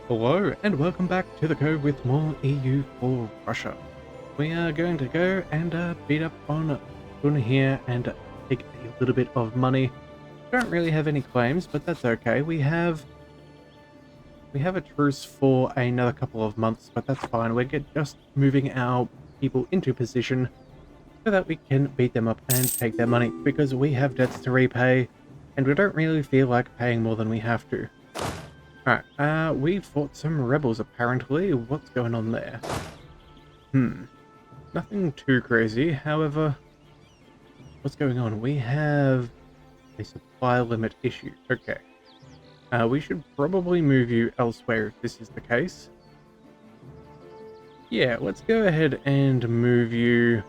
Hello and welcome back to the Cove with more EU4 Russia. We are going to go and beat up on Gun here and take a little bit of money. Don't really have any claims, but that's okay. We have a truce for another couple of months, but that's fine. We're just moving our people into position so that we can beat them up and take their money because we have debts to repay and we don't really feel like paying more than we have to. Alright, we fought some rebels apparently. What's going on there? Nothing too crazy. However, what's going on? We have a supply limit issue. Okay. We should probably move you elsewhere if this is the case. Yeah, let's go ahead and move you.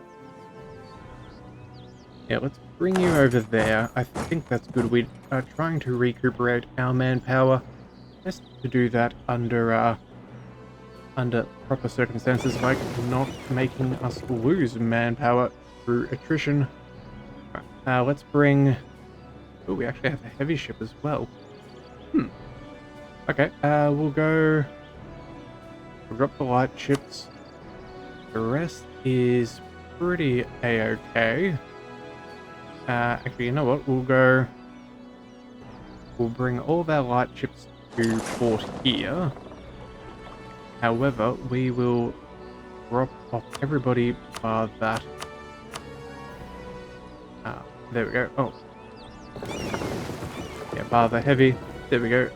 Yeah, let's bring you over there. I think that's good. We are trying to recuperate our manpower. Best to do that under proper circumstances, like not making us lose manpower through attrition. Let's bring... Oh, we actually have a heavy ship as well. Okay, we'll drop the light ships. The rest is pretty a-okay. Actually, you know what? We'll bring all of our light ships to port here. However, we will drop off everybody bar that. There we go. Oh. Yeah, bar the heavy. There we go.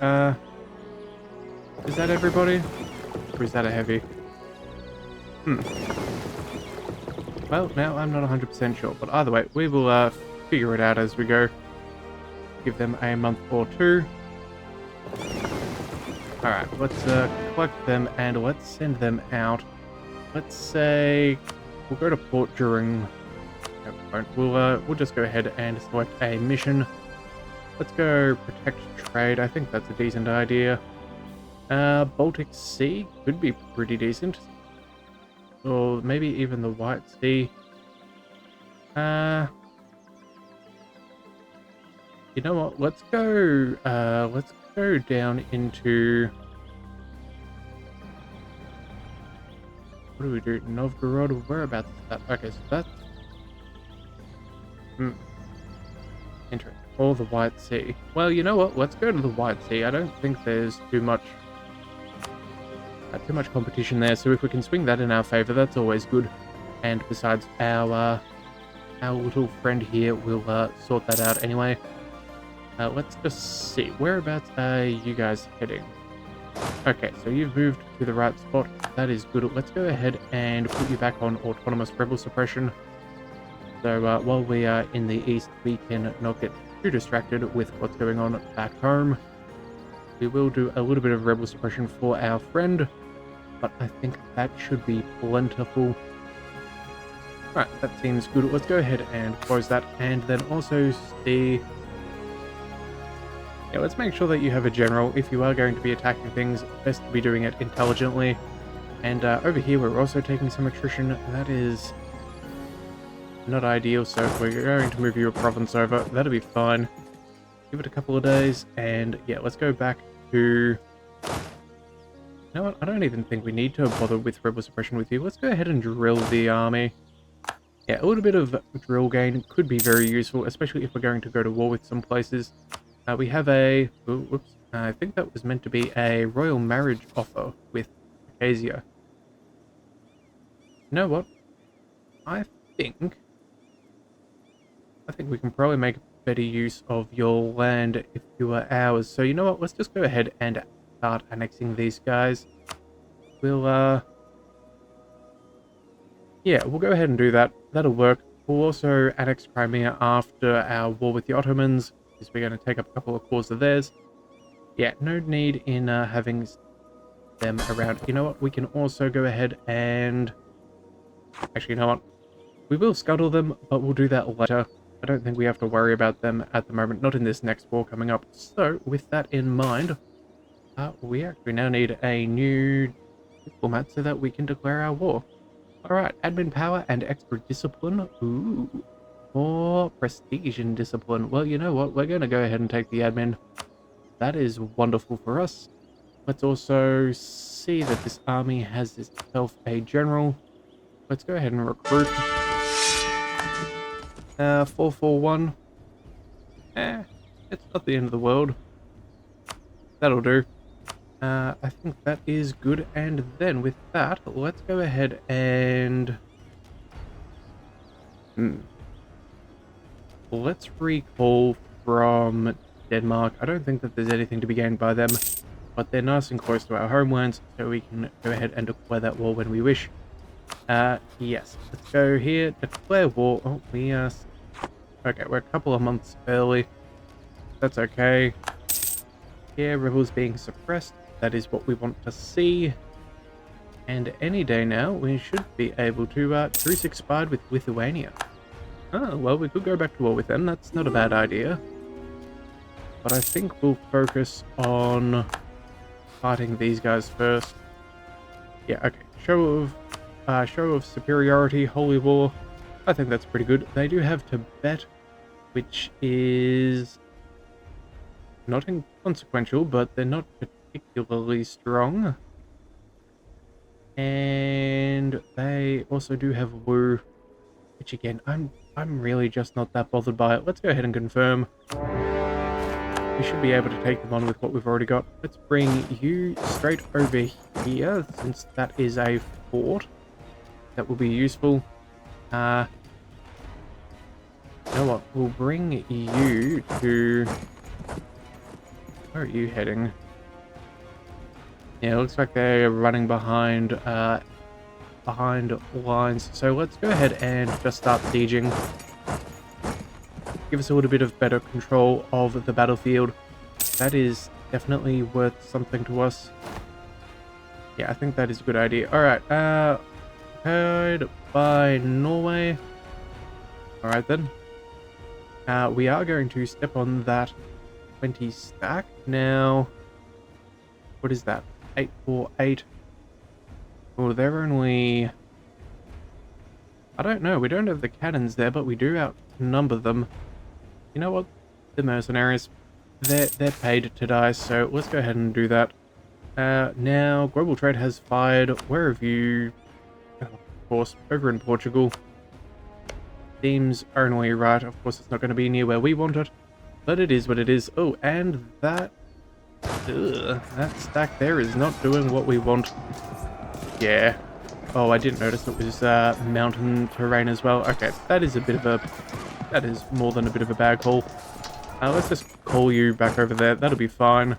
Is that everybody? Or is that a heavy? Well, now I'm not 100% sure, but either way, we will figure it out as we go. Give them a month or two. Alright, let's collect them and let's send them out. Let's say we'll go to port during... No, we won't. We'll just go ahead and select a mission. Let's go protect trade. I think that's a decent idea. Baltic Sea could be pretty decent. Or maybe even the White Sea. You know what? Let's go down into... What do we do? Novgorod? Whereabouts is that? Okay, so that's... Interesting. Or the White Sea. Well, you know what? Let's go to the White Sea. I don't think there's too much competition there, so if we can swing that in our favor, that's always good. And besides, our little friend here will sort that out anyway. Let's just see. Whereabouts are you guys heading? Okay, so you've moved to the right spot. That is good. Let's go ahead and put you back on autonomous rebel suppression. So while we are in the east, we can not get too distracted with what's going on back home. We will do a little bit of rebel suppression for our friend, but I think that should be plentiful. Right, that seems good. Let's go ahead and close that, and then also see... Yeah, let's make sure that you have a general. If you are going to be attacking things, best to be doing it intelligently. And over here, we're also taking some attrition. That is not ideal, so we're going to move your province over. That'll be fine. Give it a couple of days, and yeah, let's go back to... You know what? I don't even think we need to bother with rebel suppression with you. Let's go ahead and drill the army. Yeah, a little bit of drill gain could be very useful, especially if we're going to go to war with some places. We have a... Whoops. I think that was meant to be a royal marriage offer with Acacia. You know what? I think we can probably make better use of your land if you were ours. So you know what? Let's just go ahead and start annexing these guys. We'll, yeah, we'll go ahead and do that. That'll work. We'll also annex Crimea after our war with the Ottomans, because we're going to take up a couple of cores of theirs. Yeah, no need in having them around. You know what? We can also go ahead and... Actually, you know what? We will scuttle them, but we'll do that later. I don't think we have to worry about them at the moment, not in this next war coming up. So, with that in mind, we actually now need a new diplomat so that we can declare our war. Alright, admin power and extra discipline. Ooh. More prestige and discipline. Well, you know what? We're going to go ahead and take the admin. That is wonderful for us. Let's also see that this army has itself a general. Let's go ahead and recruit. 441. It's not the end of the world. That'll do. I think that is good. And then with that, let's go ahead and... Let's recall from Denmark. I don't think that there's anything to be gained by them, but they're nice and close to our homelands, so we can go ahead and declare that war when we wish. Yes. Let's go here, declare war. Oh, okay, we're a couple of months early. That's okay. Yeah, rebels being suppressed. That is what we want to see. And any day now, we should be able to truce expired with Lithuania. Oh, well, we could go back to war with them. That's not a bad idea. But I think we'll focus on fighting these guys first. Yeah, okay. Show of superiority, holy war. I think that's pretty good. They do have Tibet, which is not inconsequential, but they're not particularly strong. And they also do have Wu, which again, I'm really just not that bothered by it. Let's go ahead and confirm. We should be able to take them on with what we've already got. Let's bring you straight over here, since that is a fort. That will be useful. You know what? We'll bring you to... Where are you heading? Yeah, it looks like they're running behind lines. So let's go ahead and just start sieging. Give us a little bit of better control of the battlefield. That is definitely worth something to us. Yeah, I think that is a good idea. Alright, heard by Norway. Alright then. We are going to step on that 20 stack. Now, what is that? 848. Oh, they're only... I don't know. We don't have the cannons there, but we do outnumber them. You know what? The mercenaries. They're paid to die, so let's go ahead and do that. Now, global trade has fired. Where have you... Oh, of course, over in Portugal. Seems only right. Of course, it's not going to be near where we want it, but it is what it is. Oh, and that... that stack there is not doing what we want. Yeah. Oh, I didn't notice it was mountain terrain as well. Okay, that is a bit of a... That is more than a bit of a bad call. Let's just call you back over there. That'll be fine.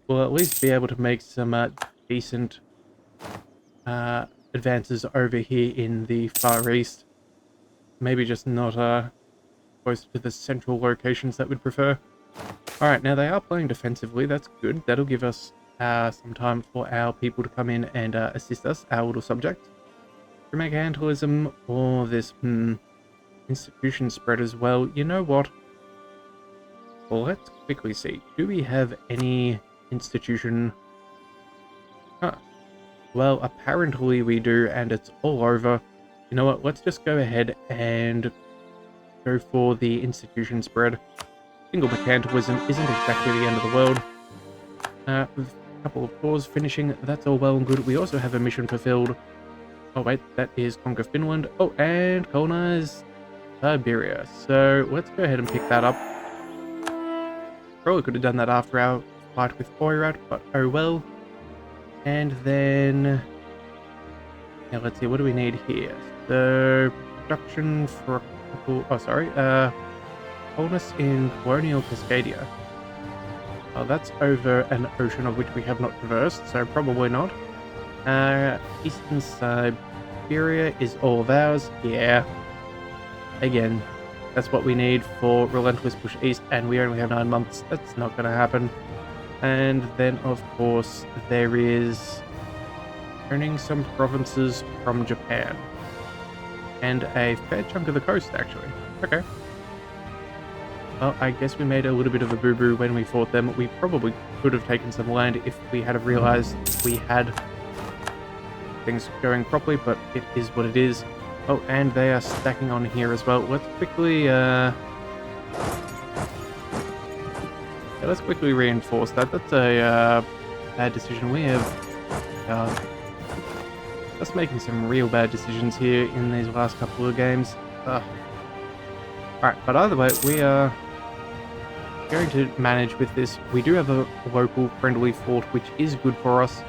We'll at least be able to make some decent advances over here in the Far East. Maybe just not close to the central locations that we'd prefer. Alright, now they are playing defensively. That's good. That'll give us some time for our people to come in and assist us, our little subjects. Mercantilism or this institution spread as well. You know what? Well, let's quickly see. Do we have any institution? Well, apparently we do, and it's all over. You know what? Let's just go ahead and go for the institution spread. Single mercantilism isn't exactly the end of the world. With a couple of tours finishing, that's all well and good. We also have a mission fulfilled. Oh wait, that is conquer Finland. Oh, and colonize Siberia. So let's go ahead and pick that up. Probably could have done that after our fight with Oirat, but oh well. And then... Now let's see, what do we need here? So, production for a couple... Oh, sorry. Wholeness in Colonial Cascadia. Oh, that's over an ocean of which we have not traversed, so probably not. Eastern Siberia is all of ours. Yeah. Again, that's what we need for Relentless Push East, and we only have 9 months. That's not going to happen. And then, of course, there is owning some provinces from Japan. And a fair chunk of the coast, actually. Okay. Well, I guess we made a little bit of a boo-boo when we fought them. We probably could have taken some land if we had realized we had things going properly, but it is what it is. Oh, and they are stacking on here as well. Let's quickly, let's quickly reinforce that. That's a bad decision. We have just making some real bad decisions here in these last couple of games. Alright, but either way, we are going to manage with this. We do have a local friendly fort, which is good for us.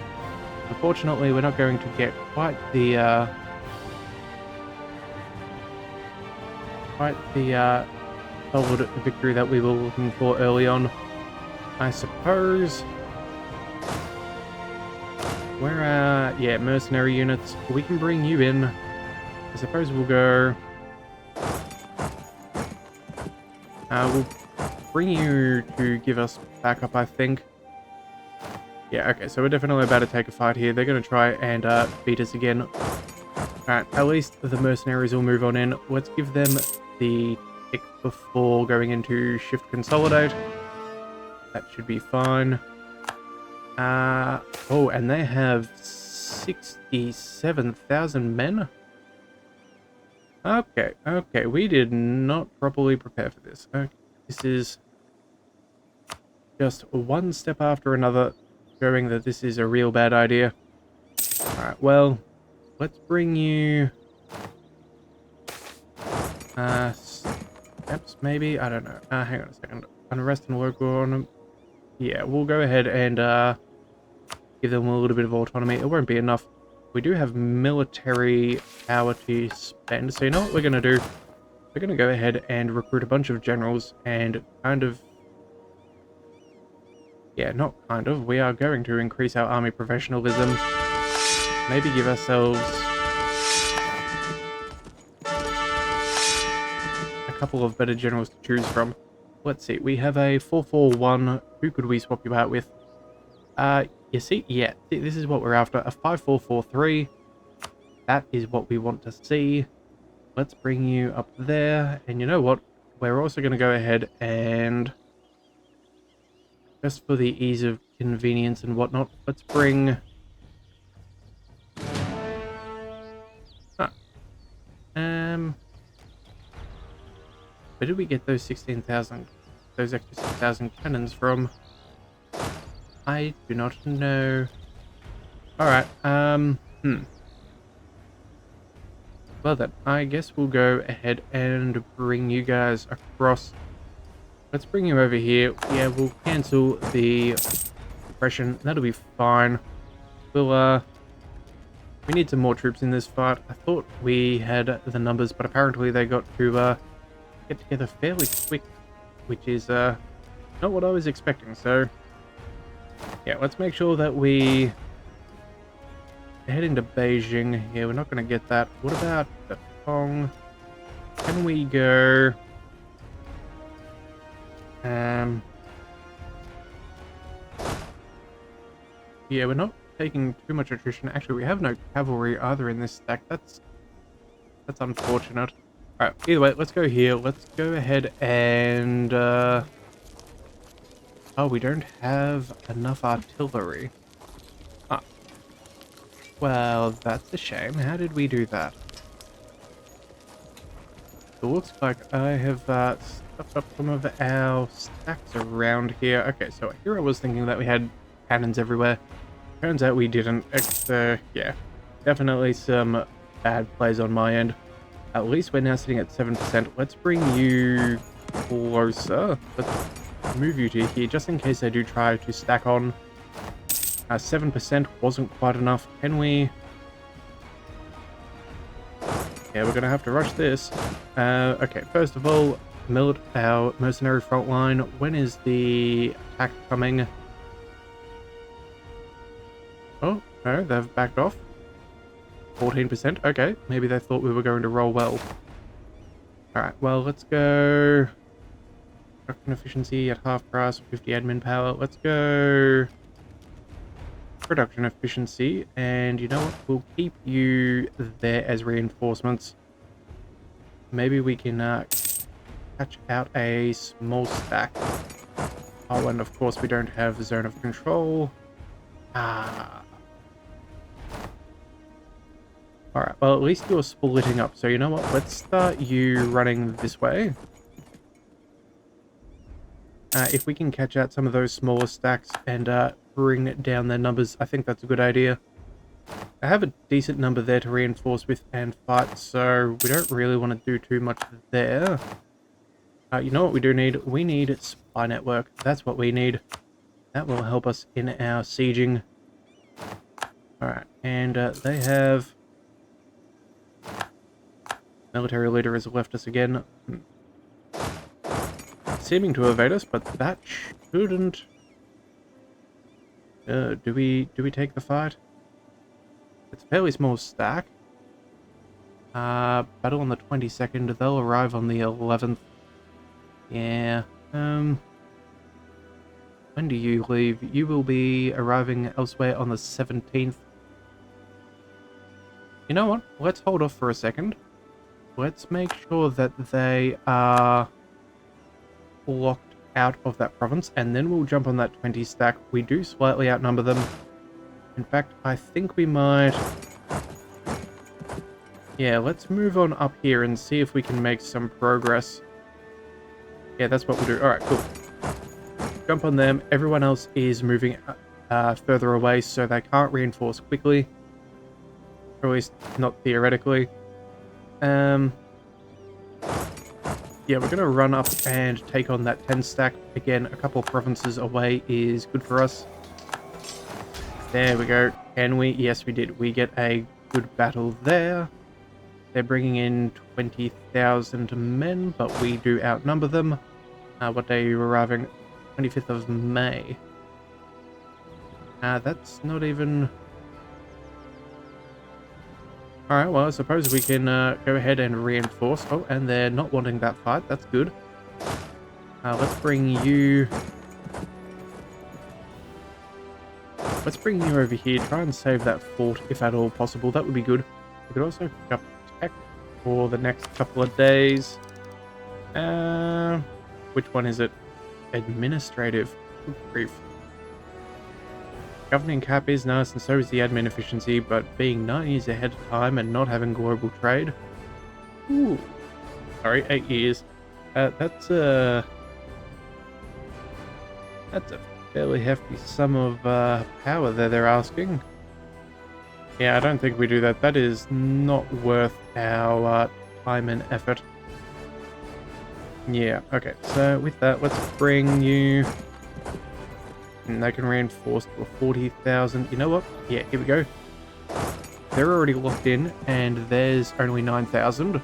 Unfortunately, we're not going to get quite the solid victory that we were looking for early on. I suppose we're yeah, mercenary units. We can bring you in. I suppose we'll go. We'll bring you to give us backup, I think. Yeah, okay, so we're definitely about to take a fight here. They're going to try and beat us again. Alright, at least the mercenaries will move on in. Let's give them the tick before going into shift consolidate. That should be fine. Oh, and they have 67,000 men? Okay, okay, we did not properly prepare for this. Okay, this is just one step after another, showing that this is a real bad idea. Alright, well, let's bring you... steps, maybe? I don't know. Hang on a second. Unrest and local on... Yeah, we'll go ahead and give them a little bit of autonomy. It won't be enough. We do have military power to spend, so you know what we're going to do? We're going to go ahead and recruit a bunch of generals and kind of... Yeah, not kind of. We are going to increase our army professionalism. Maybe give ourselves a couple of better generals to choose from. Let's see, we have a 441. Who could we swap you out with? You see, yeah, this is what we're after. A 5443. That is what we want to see. Let's bring you up there. And you know what? We're also going to go ahead and, just for the ease of convenience and whatnot, let's bring... Where did we get those 16,000, those extra 6,000 cannons from? I do not know. Alright, Well then, I guess we'll go ahead and bring you guys across. Let's bring you over here. Yeah, we'll cancel the oppression. That'll be fine. We'll, we need some more troops in this fight. I thought we had the numbers, but apparently they got to, get together fairly quick, which is, not what I was expecting, so... Yeah, let's make sure that we head into Beijing. Yeah, we're not going to get that. What about the Tong? Can we go... Yeah, we're not taking too much attrition. Actually, we have no cavalry either in this stack. That's unfortunate. Alright, either way, let's go here. Let's go ahead and... Oh, we don't have enough artillery. Ah. Well, that's a shame. How did we do that? It looks like I have stuffed up some of our stacks around here. Okay, so here I was thinking that we had cannons everywhere. Turns out we didn't. Yeah, definitely some bad plays on my end. At least we're now sitting at 7%. Let's bring you closer. Let's move you to here, just in case they do try to stack on. 7% wasn't quite enough. Can we... Yeah, we're going to have to rush this. Okay, first of all, our mercenary front line. When is the attack coming? Oh, no, they've backed off. 14%. Okay, maybe they thought we were going to roll well. Alright, well, let's go... Production efficiency at half price, 50 admin power. Let's go... Production efficiency, and you know what? We'll keep you there as reinforcements. Maybe we can catch out a small stack. Oh, and of course we don't have the zone of control. Alright, well at least you're splitting up. So you know what? Let's start you running this way. If we can catch out some of those smaller stacks and bring down their numbers. I think that's a good idea. I have a decent number there to reinforce with and fight, so we don't really want to do too much there. You know what we do need? We need supply network. That's what we need. That will help us in our sieging. Alright, and they have... Military leader has left us again. Seeming to evade us, but that shouldn't... do we take the fight? It's a fairly small stack. Battle on the 22nd. They'll arrive on the 11th. Yeah. When do you leave? You will be arriving elsewhere on the 17th. You know what? Let's hold off for a second. Let's make sure that they are locked out of that province, and then we'll jump on that 20 stack. We do slightly outnumber them. In fact, I think we might... Yeah, let's move on up here and see if we can make some progress. Yeah, that's what we'll do. Alright, cool. Jump on them. Everyone else is moving further away, so they can't reinforce quickly. Or at least not theoretically. Yeah, we're going to run up and take on that 10 stack. Again, a couple of provinces away is good for us. There we go. Can we? Yes, we did. We get a good battle there. They're bringing in 20,000 men, but we do outnumber them. What day are you arriving? 25th of May. That's not even... Alright, well, I suppose we can go ahead and reinforce. Oh, and they're not wanting that fight. That's good. Let's bring you... Let's bring you over here. Try and save that fort, if at all possible. That would be good. We could also pick up tech for the next couple of days. Which one is it? Administrative. Good grief. Governing cap is nice, and so is the admin efficiency, but being 9 years ahead of time and not having global trade... Ooh. Sorry, 8 years. That's a fairly hefty sum of power there they're asking. Yeah, I don't think we do that. That is not worth our time and effort. Yeah, okay. So with that, let's bring you... And they can reinforce to a 40,000. You know what? Yeah, here we go. They're already locked in, and there's only 9,000.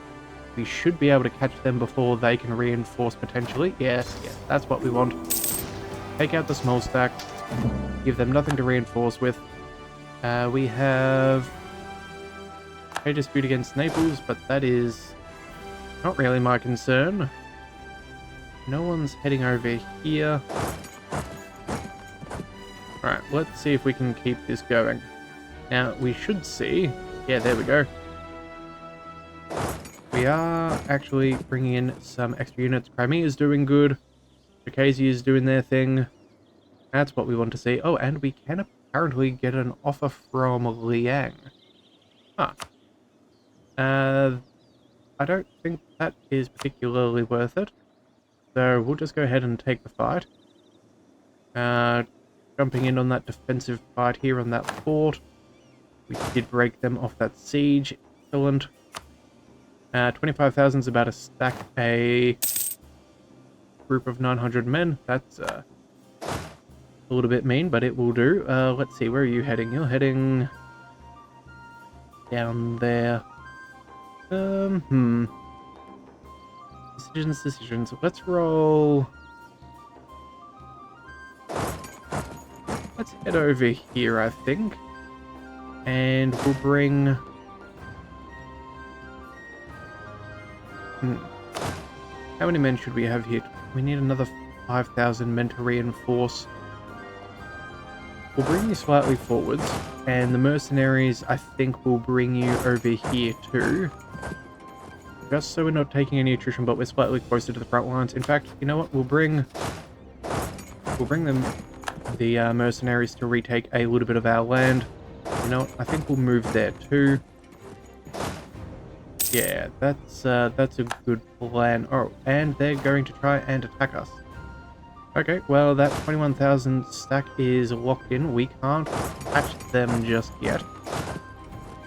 We should be able to catch them before they can reinforce potentially. Yes, that's what we want. Take out the small stack. Give them nothing to reinforce with. We have a dispute against Naples, but that is not really my concern. No one's heading over here. Alright, let's see if we can keep this going. Now, we should see... Yeah, there we go. We are actually bringing in some extra units. Crimea is doing good. Circasia is doing their thing. That's what we want to see. Oh, and we can apparently get an offer from Liang. Huh. I don't think that is particularly worth it. So we'll just go ahead and take the fight. Jumping in on that defensive fight here on that fort. We did break them off that siege. Excellent. 25,000 is about to stack a group of 900 men. That's a little bit mean, but it will do. Let's see, where are you heading? You're heading down there. Decisions. Let's roll... Let's head over here, I think. And we'll bring... How many men should we have here? We need another 5,000 men to reinforce. We'll bring you slightly forwards. And the mercenaries, I think, will bring you over here too. Just so we're not taking any attrition, but we're slightly closer to the front lines. In fact, you know what? We'll bring them... the mercenaries to retake a little bit of our land. You know, I think we'll move there too. Yeah, that's a good plan. Oh, and they're going to try and attack us. Okay, well, that 21,000 stack is locked in. We can't patch them just yet.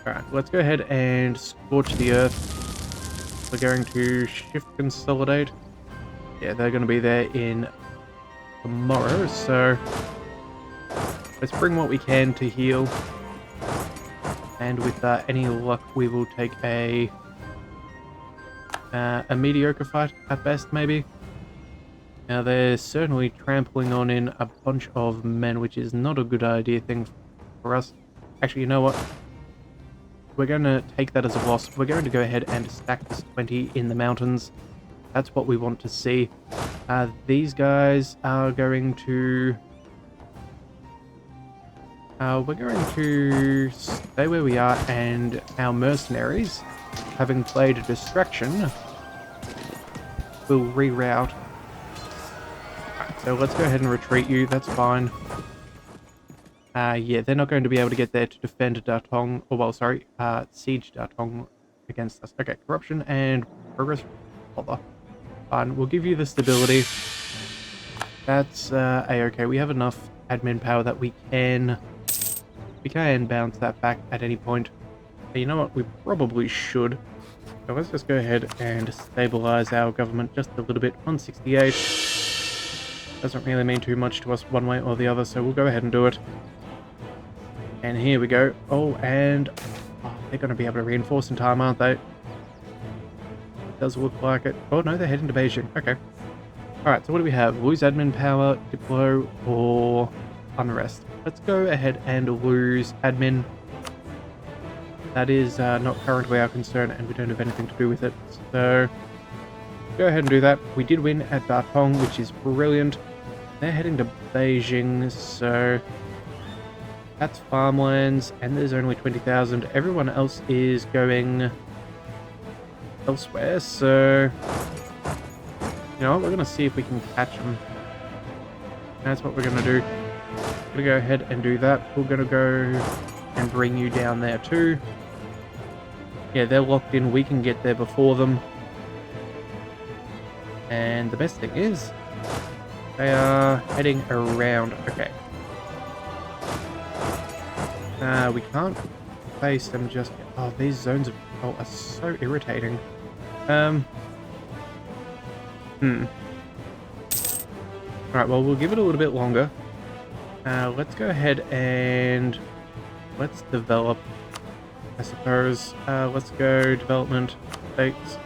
Alright, let's go ahead and scorch the earth. We're going to shift consolidate. Yeah, they're going to be there in tomorrow, so let's bring what we can to heal. And with any luck, we will take a mediocre fight at best, maybe. Now, they're certainly trampling on in a bunch of men, which is not a good thing for us. Actually, you know what? We're going to take that as a loss. We're going to go ahead and stack this 20 in the mountains. That's what we want to see. These guys are going to... we're going to stay where we are, and our mercenaries, having played a distraction, will reroute. Right, so let's go ahead and retreat you, that's fine. Yeah, they're not going to be able to get there to defend Datong, or well, sorry, siege Datong against us. Okay, corruption and progress. Bother. Fine, we'll give you the stability. That's a-okay. We have enough admin power that we can bounce that back at any point. Hey, you know what? We probably should. So let's just go ahead and stabilize our government just a little bit. 168. Doesn't really mean too much to us one way or the other, so we'll go ahead and do it. And here we go. Oh, and they're going to be able to reinforce in time, aren't they? It does look like it. Oh, no, they're heading to Beijing. Okay. Alright, so what do we have? Lose admin power, Diplo, or unrest? Let's go ahead and lose admin. That is not currently our concern, and we don't have anything to do with it. So, go ahead and do that. We did win at Datong, which is brilliant. They're heading to Beijing, so that's farmlands, and there's only 20,000. Everyone else is going elsewhere, so you know what, we're going to see if we can catch them. That's what we're going to do. We're going to go ahead and do that. We're going to go and bring you down there too. Yeah, they're locked in. We can get there before them. And the best thing is, they are heading around. Okay. We can't face them just yet. Oh, these zones of control are so irritating. Alright, well, we'll give it a little bit longer. Let's go ahead and let's develop, I suppose. Let's go development states.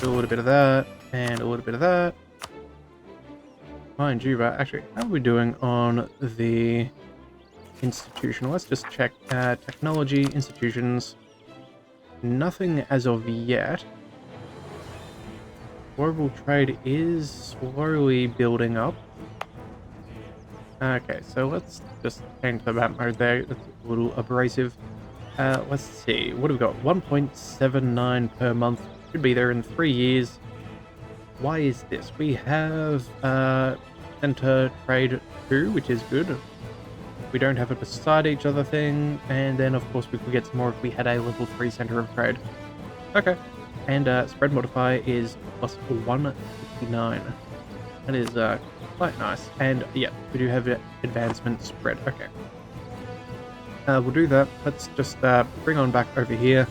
Do a little bit of that, and a little bit of that. Mind you, but actually, how are we doing on the institution? Let's just check. Technology, institutions. Nothing as of yet. Global trade is slowly building up. Okay, so let's just change the map mode there. That's a little abrasive. Let's see. What have we got? 1.79 per month. Should be there in 3 years. Why is this? We have center trade 2, which is good. We don't have it beside each other thing. And then, of course, we could get some more if we had a level 3 center of trade. Okay. And spread modifier is plus 159. That is quite nice. And yeah, we do have advancement spread. Okay. We'll do that. Let's just bring on back over here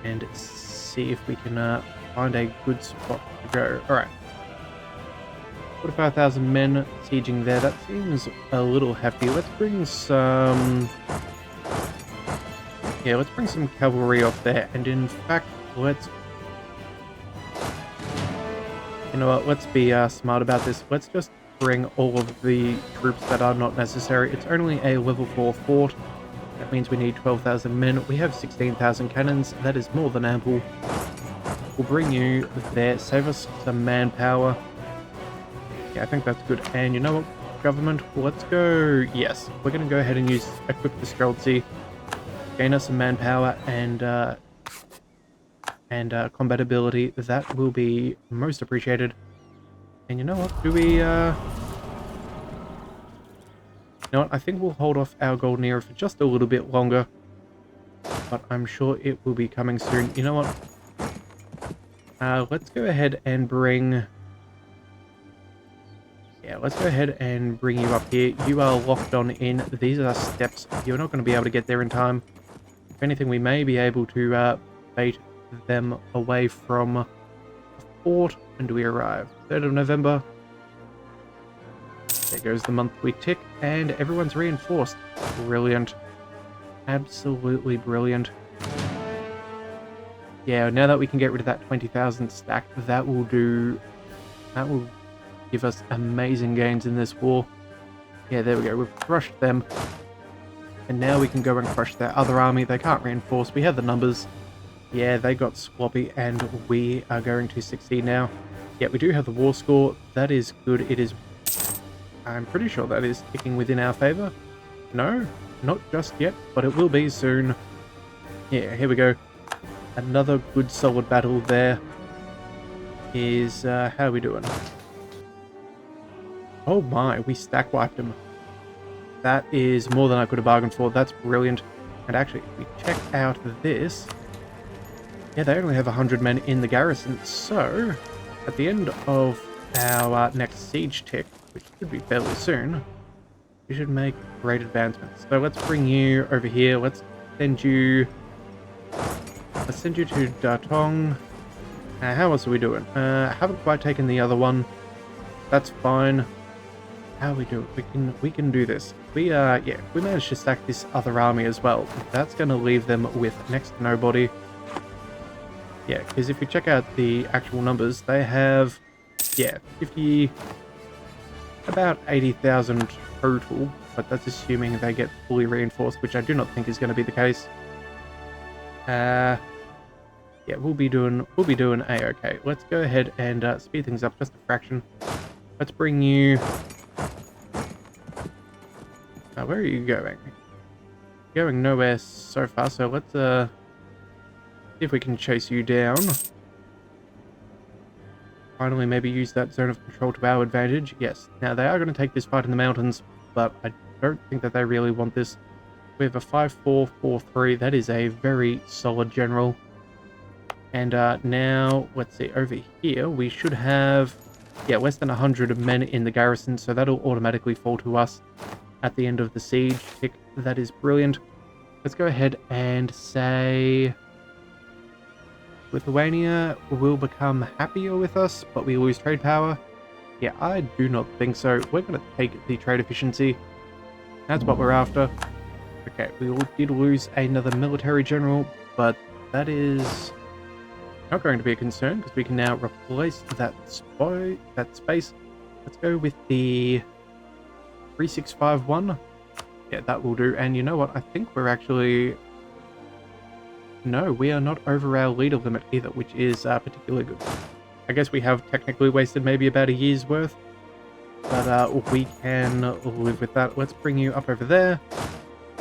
and see if we can find a good spot to go. Alright. 45,000 men sieging there. That seems a little hefty. Let's bring some... Yeah, let's bring some cavalry off there. And in fact, let's... You know what, let's be smart about this. Let's just bring all of the troops that are not necessary. It's only a level 4 fort. That means we need 12,000 men. We have 16,000 cannons. That is more than ample. We'll bring you there. Save us some manpower. Yeah, I think that's good. And you know what, government? Let's go... Yes, we're going to go ahead and use Equip the Streltsy. Gain us some manpower and combat ability. That will be most appreciated. And you know what? Do we, you know what? I think we'll hold off our golden era for just a little bit longer. But I'm sure it will be coming soon. You know what? Let's go ahead and bring... Yeah, let's go ahead and bring you up here. You are locked on in. These are steps. You're not going to be able to get there in time. If anything, we may be able to bait them away from the fort. When do we arrive? 3rd of November. There goes the month we tick, and everyone's reinforced. Brilliant. Absolutely brilliant. Yeah, now that we can get rid of that 20,000 stack, that will give us amazing gains in this war. Yeah, there we go. We've crushed them. And now we can go and crush their other army. They can't reinforce. We have the numbers. Yeah, they got sloppy, and we are going to succeed now. Yeah, we do have the war score. That is good. It is... I'm pretty sure that is ticking within our favor. No, not just yet, but it will be soon. Yeah, here we go. Another good solid battle there. Is, how are we doing? Oh my, we stack wiped them. That is more than I could have bargained for. That's brilliant. And actually, if we check out this... Yeah, they only have 100 men in the garrison. So, at the end of our next siege tick, which should be fairly soon, we should make great advancements. So let's bring you over here. Let's send you to Datong. How else are we doing? Haven't quite taken the other one. That's fine. How we do it? We can do this. We managed to stack this other army as well. That's going to leave them with next to nobody. Yeah, because if you check out the actual numbers, they have, yeah, about 80,000 total, but that's assuming they get fully reinforced, which I do not think is going to be the case. Yeah, we'll be doing A-okay. Let's go ahead and speed things up just a fraction. Let's bring you... where are you going? Going nowhere so far, so let's see if we can chase you down. Finally, maybe use that zone of control to our advantage. Yes, now they are going to take this fight in the mountains, but I don't think that they really want this. We have a 5-4-4-3. That is a very solid general. And now, let's see, over here, we should have, yeah, less than 100 men in the garrison, so that'll automatically fall to us at the end of the siege tick. That is brilliant. Let's go ahead and say Lithuania will become happier with us, but we lose trade power. Yeah, I do not think so. We're going to take the trade efficiency. That's what we're after. Okay, we did lose another military general, but that is not going to be a concern because we can now replace that space. Let's go with the 3651. Yeah, that will do. And you know what? I think we're actually... No, we are not over our leader limit either, which is particularly good. I guess we have technically wasted maybe about a year's worth, but we can live with that. Let's bring you up over there.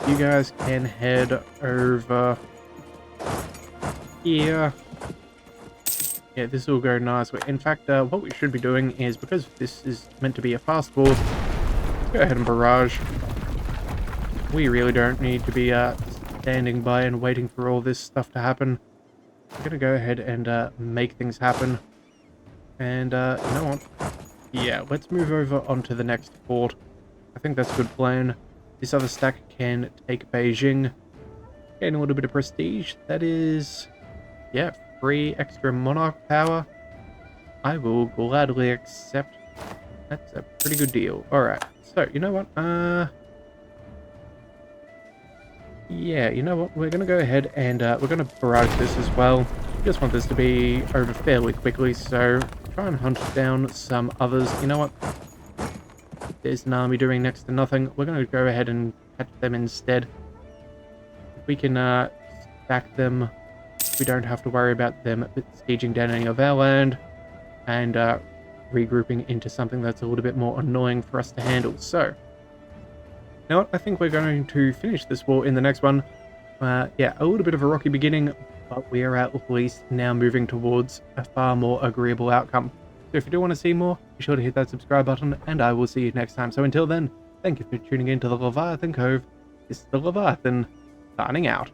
You guys can head over here. Yeah, this will go nicely. In fact, what we should be doing is, because this is meant to be a fast war, let's go ahead and barrage. We really don't need to be standing by and waiting for all this stuff to happen. I'm gonna go ahead and make things happen. And you know what? Yeah, let's move over onto the next fort. I think that's a good plan. This other stack can take Beijing. Gain a little bit of prestige. That is, yeah, 3 extra monarch power. I will gladly accept. That's a pretty good deal. Alright, so you know what? Yeah, you know what? We're going to go ahead and we're going to barrage this as well. Just want this to be over fairly quickly, so try and hunt down some others. You know what? There's an army doing next to nothing. We're going to go ahead and catch them instead. If we can stack them, we don't have to worry about them sieging down any of our land and regrouping into something that's a little bit more annoying for us to handle. So, you know what? I think we're going to finish this war in the next one. Yeah, a little bit of a rocky beginning, but we are at least now moving towards a far more agreeable outcome. So if you do want to see more, be sure to hit that subscribe button, and I will see you next time. So until then, thank you for tuning in to the Leviathan Cove. This is the Leviathan, signing out.